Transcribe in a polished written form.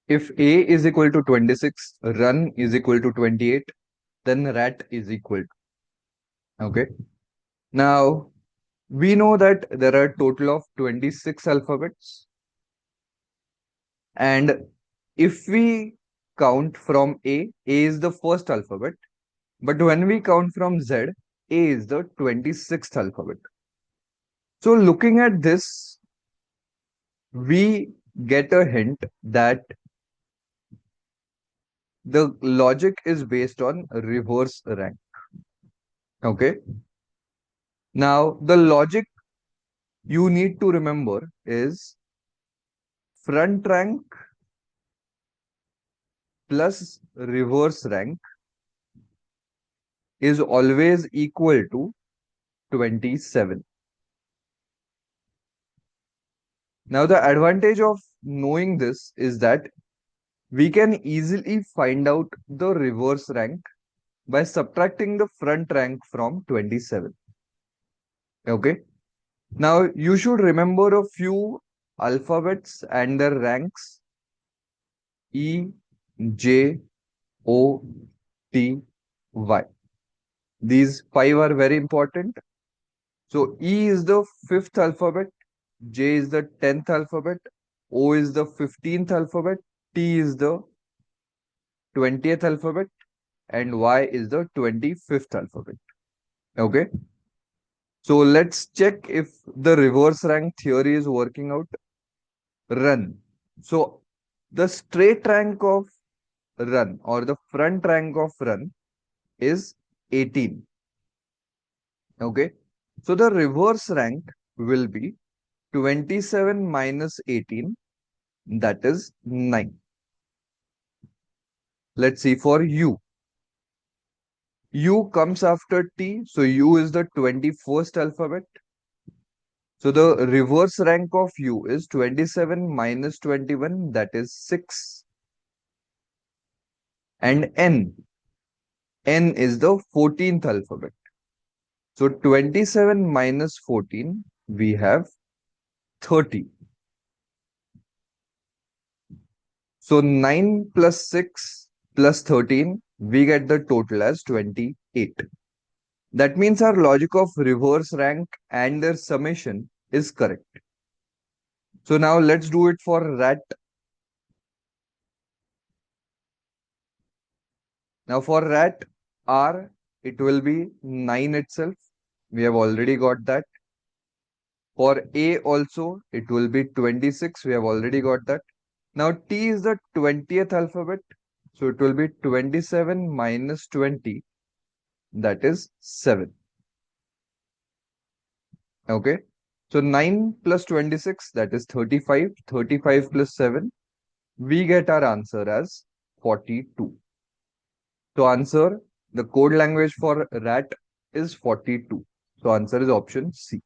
If A is equal to 26, run is equal to 28, then rat is equal to. Okay. Now, we know that there are a total of 26 alphabets. And if we count from A is the first alphabet. But when we count from Z, A is the 26th alphabet. So looking at this, we get a hint that the logic is based on reverse rank. Okay. Now, the logic you need to remember is front rank plus reverse rank is always equal to 27. Now, the advantage of knowing this is that we can easily find out the reverse rank by subtracting the front rank from 27. Okay. Now, you should remember a few alphabets and their ranks: E, J, O, T, Y. These five are very important. So, E is the fifth alphabet, J is the 10th alphabet, O is the 15th alphabet, T is the 20th alphabet, and Y is the 25th alphabet. Okay. So let's check if the reverse rank theory is working out. Run. So the straight rank of run or the front rank of run is 18. Okay. So the reverse rank will be 27 minus 18, that is 9. Let's see for U. U comes after T, so U is the 21st alphabet. So the reverse rank of U is 27 minus 21, that is 6. And N is the 14th alphabet. So 27 minus 14, we have 30. So 9 plus 6 plus 13, we get the total as 28. That means our logic of reverse rank and their summation is correct. So now let's do it for rat. Now for rat R, it will be 9 itself. We have already got that. For A also, it will be 26. We have already got that. Now T is the 20th alphabet. So it will be 27 minus 20. That is 7. Okay. So 9 plus 26, that is 35. 35 plus 7. We get our answer as 42. So answer, the code language for rat is 42. So answer is option C.